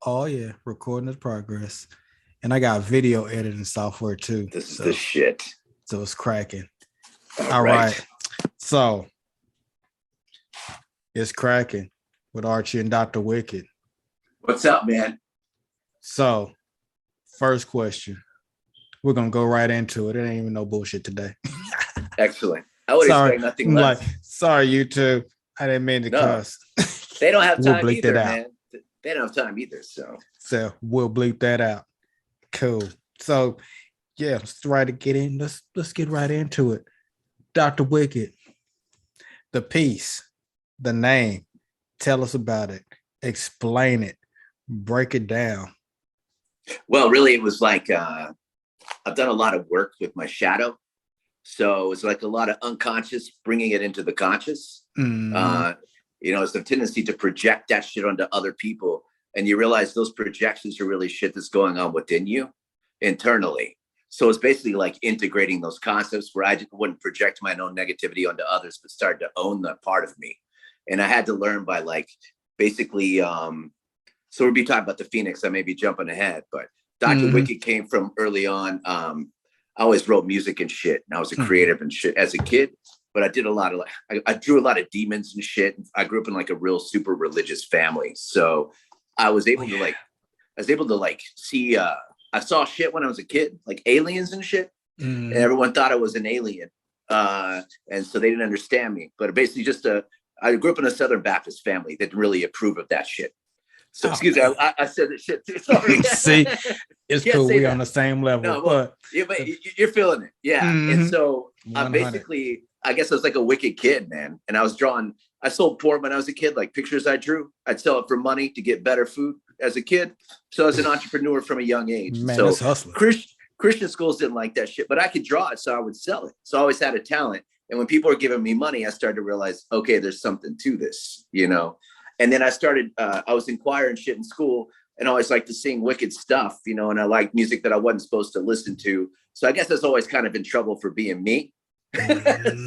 Oh yeah, recording in progress. And I got video editing software too. This is the shit. So it's cracking. All right. So it's cracking with Archie and Dr. Wicked. What's up, man? So first question. We're gonna go right into it. It ain't even no bullshit today. Excellent. I would expect nothing less. Sorry, you two. I didn't mean to cuss. They don't have time we'll either, man. They don't have time either. So we'll bleep that out. Cool. So yeah, let's try to get in. Let's get right into it. Dr. Wicked, the piece, the name. Tell us about it. Explain it. Break it down. Well, really, it was like I've done a lot of work with my shadow. So it's like a lot of unconscious, bringing it into the conscious. Mm. It's a tendency to project that shit onto other people. And you realize those projections are really shit that's going on within you internally. So it's basically like integrating those concepts where I just wouldn't project my own negativity onto others, but start to own that part of me. And I had to learn by basically, so we'll be talking about the Phoenix. I may be jumping ahead, but Dr. Wicked came from early on. I always wrote music and shit, and I was a creative and shit as a kid. But I did a lot of I drew a lot of demons and shit. I grew up in a real super religious family, so I was able to see. I saw shit when I was a kid, like aliens and shit, and everyone thought I was an alien, and so they didn't understand me. But basically, I grew up in a Southern Baptist family that didn't really approve of that shit. So excuse me, I said that shit too. Sorry. See, it's cool. We're on the same level. No, but you're feeling it. Yeah. And so I guess I was like a wicked kid, man. And I sold porn when I was a kid, like pictures I drew. I'd sell it for money to get better food as a kid. So I was an entrepreneur from a young age. Man, so that's hustling. Christian schools didn't like that shit, but I could draw it, so I would sell it. So I always had a talent. And when people were giving me money, I started to realize, okay, there's something to this, And then I started, I was in choir and shit in school, and I always liked to sing wicked stuff, and I liked music that I wasn't supposed to listen to. So I guess I was always kind of in trouble for being me.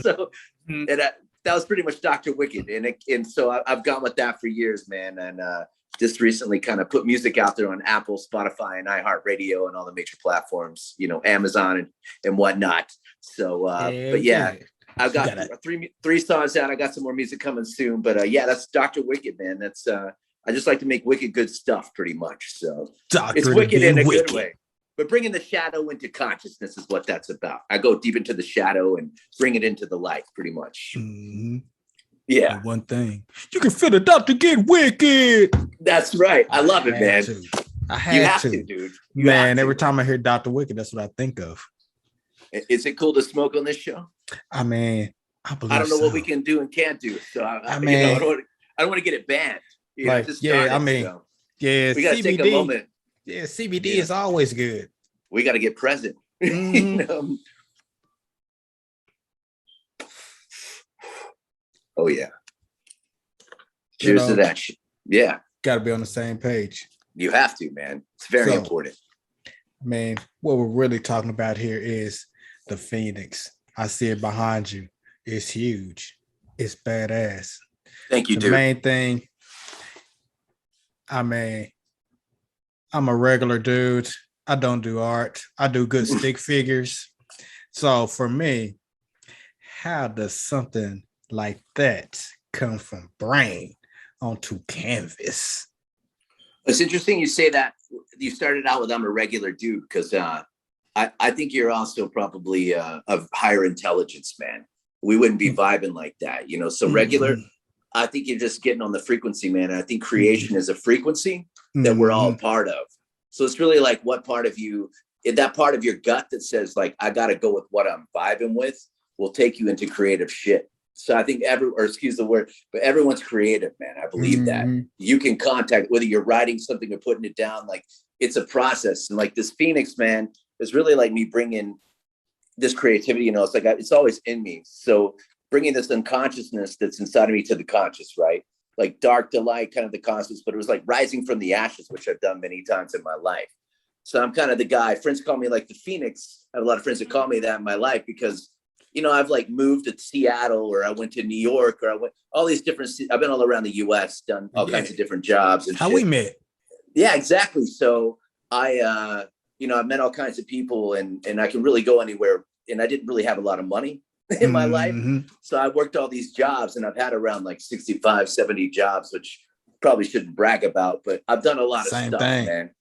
So that was pretty much Dr. Wicked. And so I've gone with that for years, man. And just recently kind of put music out there on Apple, Spotify, and iHeartRadio and all the major platforms, Amazon and whatnot. So, but yeah. I've got three songs out. I got some more music coming soon, but that's Dr. Wicked, man. That's I just like to make wicked good stuff, pretty much. So it's wicked in a good way, but bringing the shadow into consciousness is what that's about. I go deep into the shadow and bring it into the light, pretty much. Mm-hmm. Yeah. And one thing, you can feel the doctor get wicked. That's right. I love it, man. I have to, dude. Man, every time I hear Dr. Wicked, that's what I think of. Is it cool to smoke on this show? I mean, I don't know what we can do and can't do. So I don't want to get it banned. We got to CBD, take a moment. Yeah, CBD is always good. We got to get present. Oh yeah. Cheers to that shit. Yeah. Got to be on the same page. You have to, man. It's very important. I mean, what we're really talking about here is the Phoenix. I see it behind you. It's huge. It's badass. Thank you, the dude. The main thing, I mean, I'm a regular dude. I don't do art. I do good stick figures. So for me, how does something like that come from brain onto canvas? It's interesting you say that. You started out with I'm a regular dude because I think you're also probably of higher intelligence, man. We wouldn't be vibing like that, So regular, I think you're just getting on the frequency, man. And I think creation is a frequency that we're all part of. So it's really like what part of you, that part of your gut that says like, I got to go with what I'm vibing with will take you into creative shit. So I think excuse the word, but everyone's creative, man. I believe that you can contact, whether you're writing something or putting it down, like it's a process. And like this Phoenix, man, is really like me bringing this creativity, it's like, it's always in me. So bringing this unconsciousness that's inside of me to the conscious, right? Like dark to light, kind of the conscious, but it was like rising from the ashes, which I've done many times in my life. So I'm kind of the guy, friends call me like the Phoenix. I have a lot of friends that call me that in my life because I've like moved to Seattle or I went to New York or I went all these different, I've been all around the US, done all kinds of different jobs. And how we met? Yeah, exactly. So I met all kinds of people, and I can really go anywhere. And I didn't really have a lot of money in my life. Mhm. So I worked all these jobs, and I've had around like 65, 70 jobs, which probably shouldn't brag about, but I've done a lot of Same stuff, thing. man.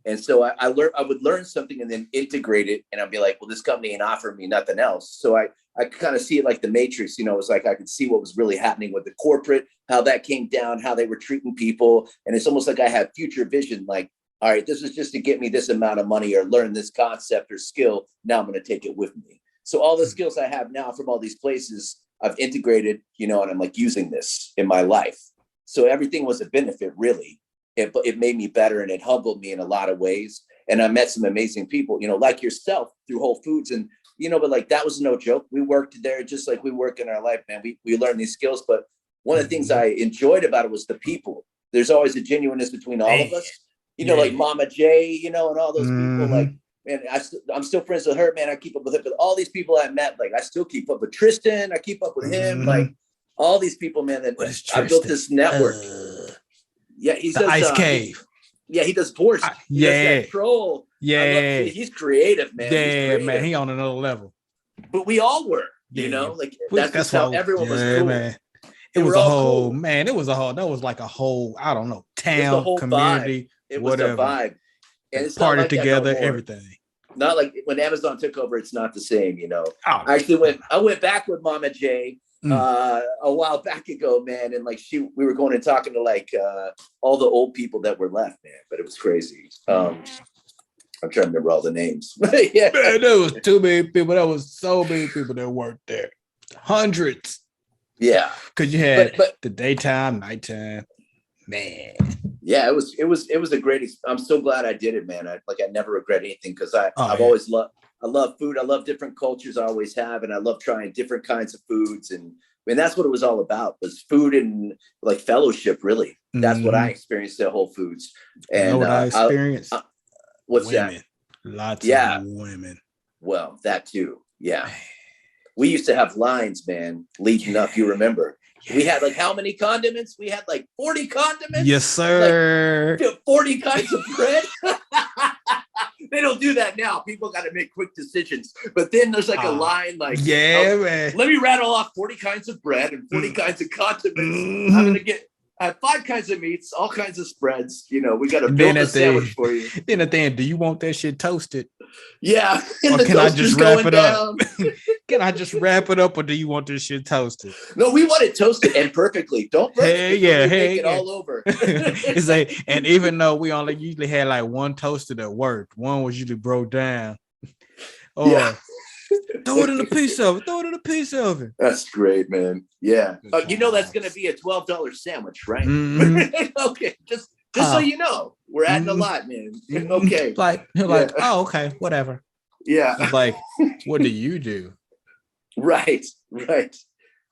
And so I would learn something and then integrate it. And I'd be like, well, this company ain't offering me nothing else. So I kind of see it like the Matrix, it's like I could see what was really happening with the corporate, how that came down, how they were treating people. And it's almost like I had future vision, like, all right, this is just to get me this amount of money or learn this concept or skill. Now I'm going to take it with me. So all the skills I have now from all these places, I've integrated, and I'm like using this in my life. So everything was a benefit, really. It made me better, and it humbled me in a lot of ways. And I met some amazing people, like yourself through Whole Foods. And, but like, that was no joke. We worked there just like we work in our life, man. We learned these skills. But one of the things I enjoyed about it was the people. There's always a genuineness between all of us, like Mama J, and all those people. Like, man, I'm still friends with her, man. I keep up with it. But all these people I met, like, I still keep up with Tristan. I keep up with him. Like, all these people, man, that I built this network. Yeah, he the does Ice Cave. He does Boris. He does that troll. Yeah, he's creative, man. Yeah, he's creative. man, he on another level. But we all were, like that's how everyone was cool. Man. It was a whole, cool. Man. It was a whole. That was like a whole, I don't know, town, whole community, vibe. It whatever. Was a vibe, and it's party like together, everything. Not like when Amazon took over. It's not the same, I went back with Mama J. A while back ago, man, and like we were going and talking to like all the old people that were left, man, but it was crazy. I'm trying to remember all the names. Yeah, man, there was too many people. There was so many people that worked there, hundreds. Yeah, because you had the daytime, nighttime, man. Yeah, it was a great. I'm so glad I did it, man. I never regret anything because I've always loved. I love food. I love different cultures. I always have, and I love trying different kinds of foods. And that's what it was all about: was food and like fellowship. Really, that's what I experienced at Whole Foods. And you know what I experienced? What's women. that? Lots of women. Well, that too. Yeah, we used to have lines, man, leading up. You remember? We had like how many condiments? We had like 40 condiments. Yes, sir. Like 40 kinds of bread. They don't do that now. People got to make quick decisions. But then there's like a line like, man. Let me rattle off 40 kinds of bread and 40 kinds of condiments. I'm going to I have 5 kinds of meats, all kinds of spreads. We got to build a sandwich for you. Then at the end, do you want that shit toasted? Yeah. Or can I just wrap it up? Can I just wrap it up, or do you want this shit toasted? No, we want it toasted and perfectly. Don't burn it all over. It's like, and even though we only usually had like one toasted at work, one was usually broke down. Or throw it in a piece of it. Throw it in a piece of it. That's great, man. Yeah. That's going to be a $12 sandwich, right? Mm-hmm. Okay. Just so you know, we're adding a lot, man. Okay. Like, oh, okay, whatever. Yeah. It's like, what do you do? Right.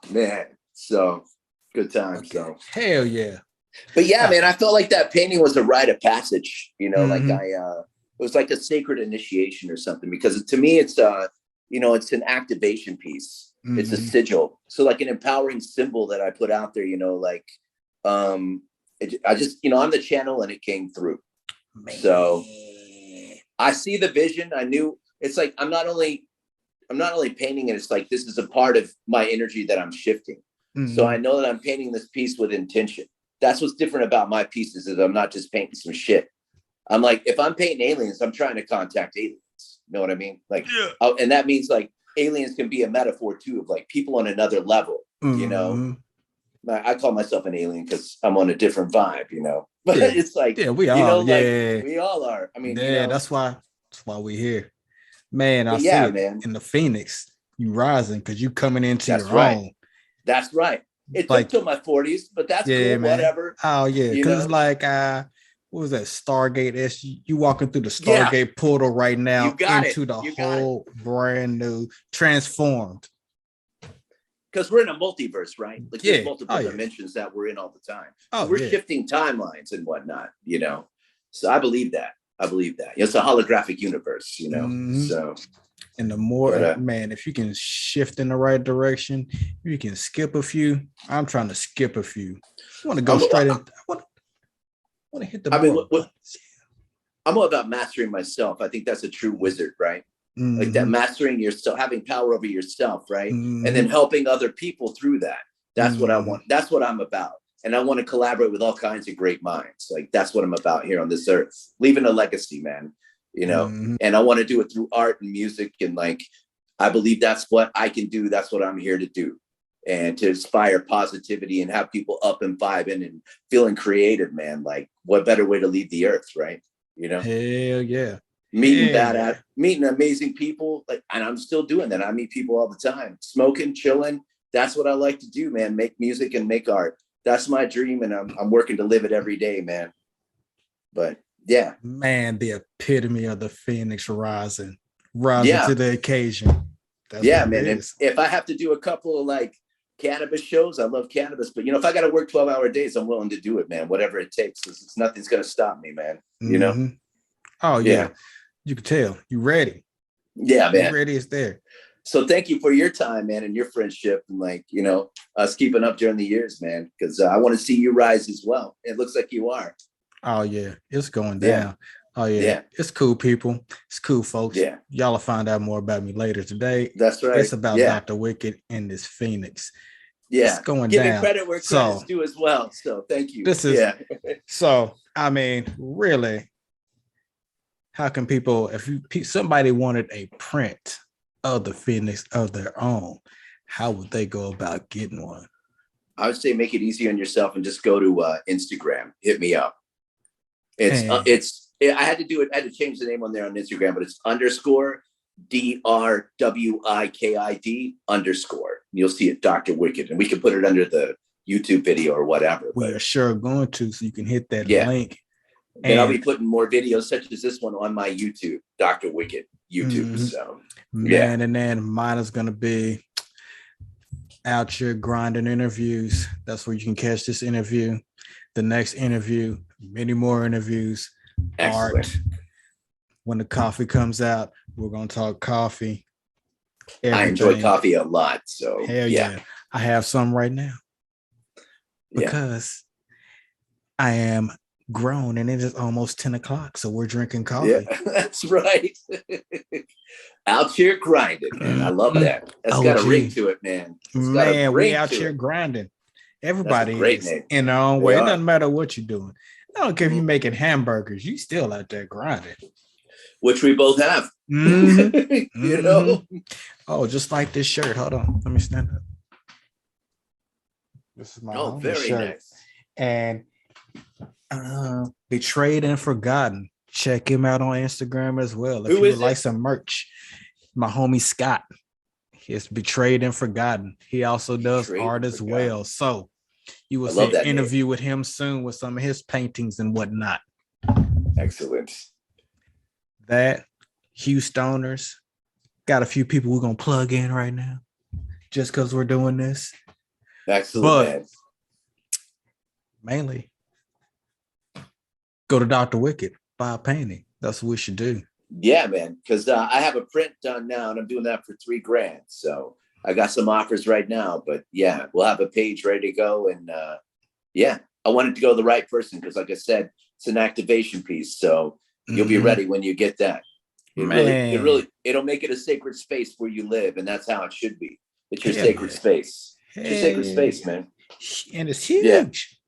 Man. So good time. Okay. So hell yeah. But yeah, man, I felt like that painting was a rite of passage, like it was like a sacred initiation or something, because to me it's it's an activation piece. Mm-hmm. It's a sigil. So like an empowering symbol that I put out there, I just, I'm the channel and it came through. Man. So I see the vision. I knew it's like, I'm not only painting it. It's like, this is a part of my energy that I'm shifting. Mm-hmm. So I know that I'm painting this piece with intention. That's what's different about my pieces, is I'm not just painting some shit. I'm like, if I'm painting aliens, I'm trying to contact aliens. You know what I mean? Like, and that means like aliens can be a metaphor too, of like people on another level, I call myself an alien because I'm on a different vibe, but it's like, we are, we all are. I mean, that's why we're here, man. I see it, man. In the Phoenix, you rising because you coming into your own. That's right. It took till my 40s, but that's cool, man. Whatever. Oh yeah, because it's like what was that, Stargate? You walking through the Stargate portal right now into the whole brand new transformed. Because we're in a multiverse, right? Like there's multiple dimensions that we're in all the time. So we're shifting timelines and whatnot, So I believe that. It's a holographic universe, Mm-hmm. So. And the more, man, if you can shift in the right direction, you can skip a few. I'm trying to skip a few. I want to go straight in. want to hit the I mean, more buttons. I'm all about mastering myself. I think that's a true wizard, right? Like that, Mm-hmm. mastering yourself, having power over yourself, right? Mm-hmm. And then helping other people through that. That's what I want. That's what I'm about. And I want to collaborate with all kinds of great minds. Like that's what I'm about here on this earth, leaving a legacy, man. You know, and I want to do it through art and music. And like, I believe that's what I can do. That's what I'm here to do. And to inspire positivity and have people up and vibing and feeling creative, man. Like, what better way to leave the earth, right? You know? Hell yeah. Meeting amazing people. Like, and I'm still doing that. I meet people all the time, smoking, chilling. That's what I like to do, man. Make music and make art. That's my dream. And I'm working to live it every day, man. But yeah. Man, the epitome of the Phoenix rising to the occasion. That's man. If I have to do a couple of like cannabis shows, I love cannabis, but you know, if I got to work 12-hour days, I'm willing to do it, man. Whatever it takes, it's nothing's going to stop me, man. You know? Oh yeah. You can tell you ready. Yeah, man. You ready is there. So thank you for your time, man, and your friendship, and like, you know, us keeping up during the years, man, because I want to see you rise as well. It looks like you are. Oh yeah, it's going down. Oh yeah. It's cool, people. It's cool, folks. Yeah, y'all will find out more about me later today. That's right. It's about Dr. Wicked and this Phoenix. Yeah, it's going Give down. Me credit where credit's due as well. So thank you. This is so. I mean, really, how can people? If somebody wanted a print of the Phoenix of their own, how would they go about getting one? I would say make it easy on yourself and just go to Instagram. Hit me up. I had to do it. I had to change the name on there on Instagram, but it's _ DRWIKID_. You'll see it, Dr. Wicked, and we can put it under the YouTube video or whatever. We are sure going to, so you can hit that link. And I'll be putting more videos such as this one on my YouTube, Dr. Wicked YouTube. So man, and then mine is going to be Ouchere Grindin interviews. That's where you can catch this interview, the next interview, many more interviews. Excellent. Art. When the coffee comes out, we're gonna talk coffee. Everything. I enjoy coffee a lot. So hell yeah. I have some right now because I am grown and it is almost 10 o'clock. So we're drinking coffee. Yeah, that's right. Ouchere Grindin, man. I love that. That's got a ring to it, man. Man, we out here grinding. Everybody is in their own way. It doesn't matter what you're doing. I don't care if you're making hamburgers, you still out there grinding. Which we both have. You know? Oh, just like this shirt. Hold on. Let me stand up. This is my very shirt. Nice. And Betrayed and Forgotten. Check him out on Instagram as well. If you would like some merch. My homie Scott. He's Betrayed and Forgotten. He also does art as well. So you will see an interview with him soon with some of his paintings and whatnot. Excellent. That Houstoners, got a few people we're gonna plug in right now, just because we're doing this. Excellent. But mainly, go to Dr. Wicked, buy a painting. That's what we should do. Yeah, man. Because I have a print done now, and I'm doing that for $3,000. So I got some offers right now, but yeah, we'll have a page ready to go. And I wanted to go to the right person because, like I said, it's an activation piece. So you'll be ready when you get that. It'll make it a sacred space where you live, and that's how it should be. It's your sacred space. It's your sacred space, man. And it's huge.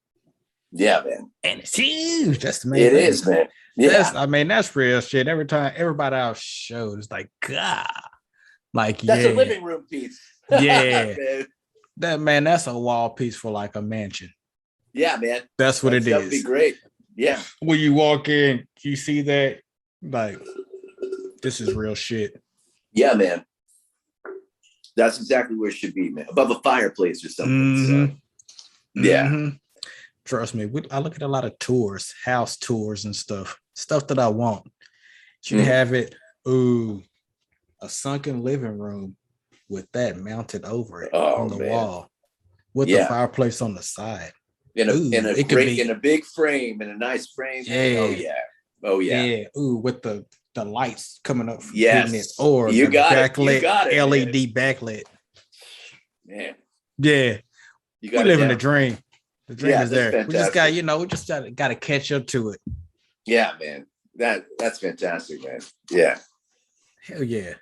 Yeah, man. And it's huge. That's the main thing. It is, man. Yeah. That's real shit. Every time everybody else shows, like, God. Like, that's a living room piece. Yeah. That's a wall piece for like a mansion. Yeah, man. That's what it is. That'd be great. Yeah. When you walk in, you see that, like, this is real shit. Yeah, man. That's exactly where it should be, man. Above a fireplace or something. So, yeah. Trust me. I look at a lot of tours, house tours and stuff that I want. You have it. Ooh, a sunken living room with that mounted over it on the wall with the fireplace on the side. In a big frame, in a nice frame. Yeah. Oh yeah. Yeah. Ooh, with the lights coming up from it, or you got backlit, it, LED backlit. Man. Yeah. We living the dream. The drink is there. Fantastic. We just got, we just got to catch up to it. Yeah, man. That's fantastic, man. Yeah. Hell yeah.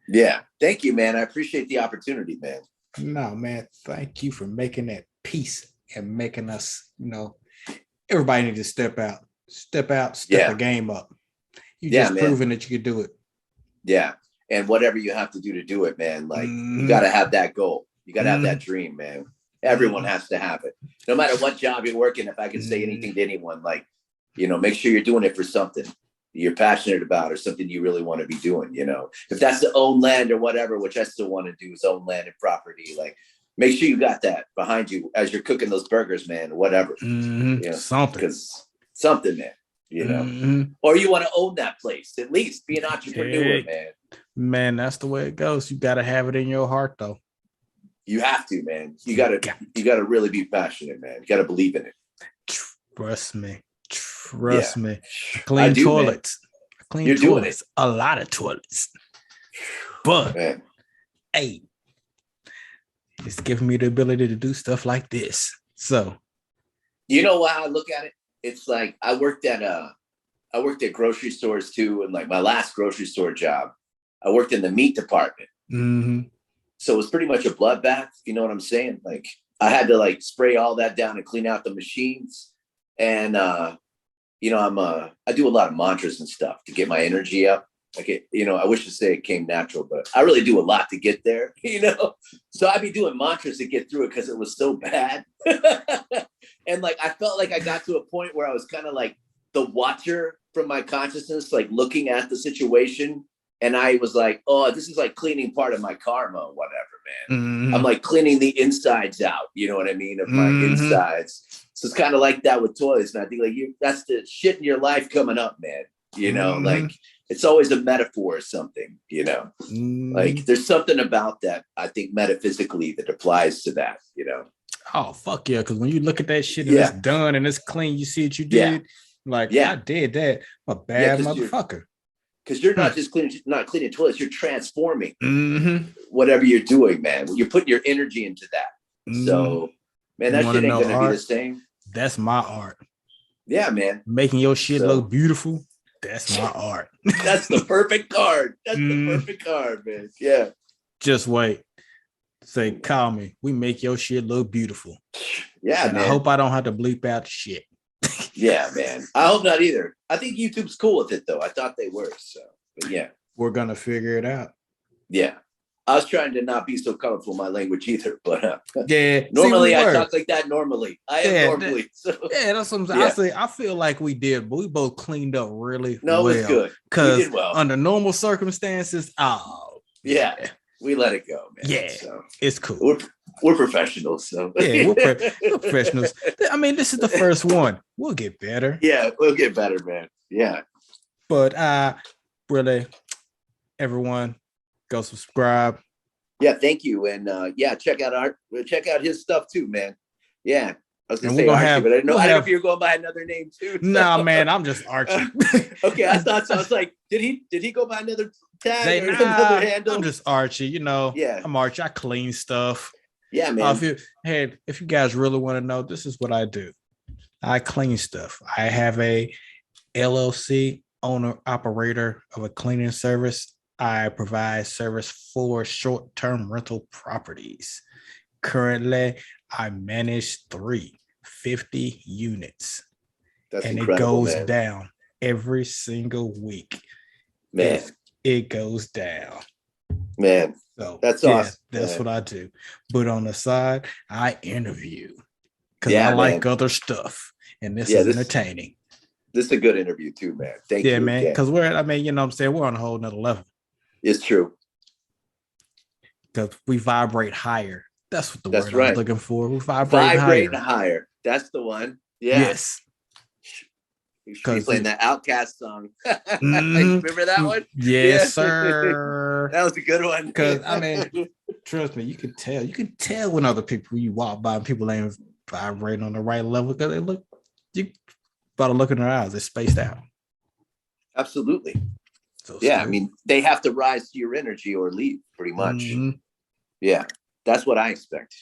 Yeah. Thank you, man. I appreciate the opportunity, man. No, man. Thank you for making that peace and making us, everybody need to step the game up. You just proving that you can do it. Yeah. And whatever you have to do to do it, man, like you got to have that goal. You got to have that dream, man. Everyone has to have it. No matter what job you're working, if I can say anything to anyone, like, make sure you're doing it for something you're passionate about or something you really want to be doing, if that's to own land or whatever, which I still want to do is own land and property. Like, make sure you got that behind you as you're cooking those burgers, man, or whatever. Something. Because something, man, or you want to own that place, at least be an entrepreneur, man. Man, that's the way it goes. You got to have it in your heart, though. You have to, man. You got to really be passionate, man. You got to believe in it. Trust me. Clean toilets. Man. You're doing it. A lot of toilets. But, hey, it's giving me the ability to do stuff like this. So, you know how I look at it? It's like I worked at grocery stores too, and like my last grocery store job, I worked in the meat department. So it was pretty much a bloodbath. You know what I'm saying? Like I had to like spray all that down and clean out the machines. And I do a lot of mantras and stuff to get my energy up. Like I wish to say it came natural, but I really do a lot to get there, So I'd be doing mantras to get through it because it was so bad. And like I felt like I got to a point where I was kind of like the watcher from my consciousness, like looking at the situation. And I was like, oh, this is like cleaning part of my karma or whatever, man. I'm like cleaning the insides out, you know what I mean, of my insides. So it's kind of like that with toilets. And I think like that's the shit in your life coming up, man. Like it's always a metaphor or something, like there's something about that, I think metaphically that applies to that, Oh, fuck yeah. Because when you look at that shit and it's done and it's clean, you see what you did. Like, I did that. A bad motherfucker. Because you're not just not cleaning toilets, you're transforming whatever you're doing, man. You're putting your energy into that. So, man, that shit ain't gonna be the same. That's my art. Yeah, man. Making your shit look beautiful. That's my art. That's the perfect card. That's the perfect card, man. Yeah. Just wait. Say, call me. We make your shit look beautiful. Yeah, man. I hope I don't have to bleep out shit. Yeah, man. I hope not either. I think YouTube's cool with it, though. I thought they were. So, but yeah. We're going to figure it out. Yeah. I was trying to not be so colorful in my language either, but yeah. Normally I talk like that normally. I am normally. That's what I'm saying. I feel like we did, but we both cleaned up really well. No, it's good. Because under normal circumstances, we let it go, man. Yeah, so it's cool. We're professionals, so yeah, we're professionals. I mean, this is the first one. We'll get better. Yeah, we'll get better, man. Yeah. But really, everyone, go subscribe. Yeah, thank you, and check out his stuff too, man. Yeah. I was gonna say Archie, but I didn't know if you're going by another name too. So. Nah, man, I'm just Archie. Okay, I thought so. I was like, did he go by another tag or another handle? I'm just Archie, Yeah, I'm Archie. I clean stuff. Yeah, man. If you guys really want to know, this is what I do. I clean stuff. I have a LLC, owner operator of a cleaning service. I provide service for short-term rental properties. Currently, I manage 350 units. That's and incredible, it goes man. down every single week. Man, it goes down. Man, so that's awesome. That's what I do. But on the side, I interview because I like other stuff, and this is entertaining. This is a good interview too, man. Thank you. Yeah, man. Because we're on a whole nother level. It's true. Because we vibrate higher. That's what the word I was looking for. We vibrate higher. That's the one. Yeah. Yes. You should be playing that Outcast song. Remember that one? Yes, sir. That was a good one. Because trust me, you can tell. You can tell when other people you walk by and people ain't vibrating on the right level because they look. You about to look in their eyes. They're spaced out. Absolutely. So I mean, they have to rise to your energy or leave, pretty much. Yeah, that's what I expect.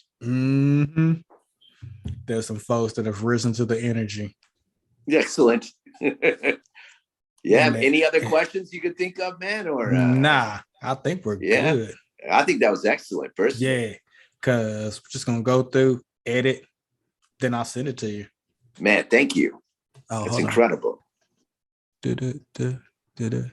There's some folks that have risen to the energy. Excellent. Yeah. And Any other questions you could think of, man? Or nah, I think we're yeah, good. I think that was excellent. Personally, Yeah, because we're just gonna go through, edit, then I'll send it to you. man, thank you. Oh, It's hold on. incredible. Du-du-du-du-du.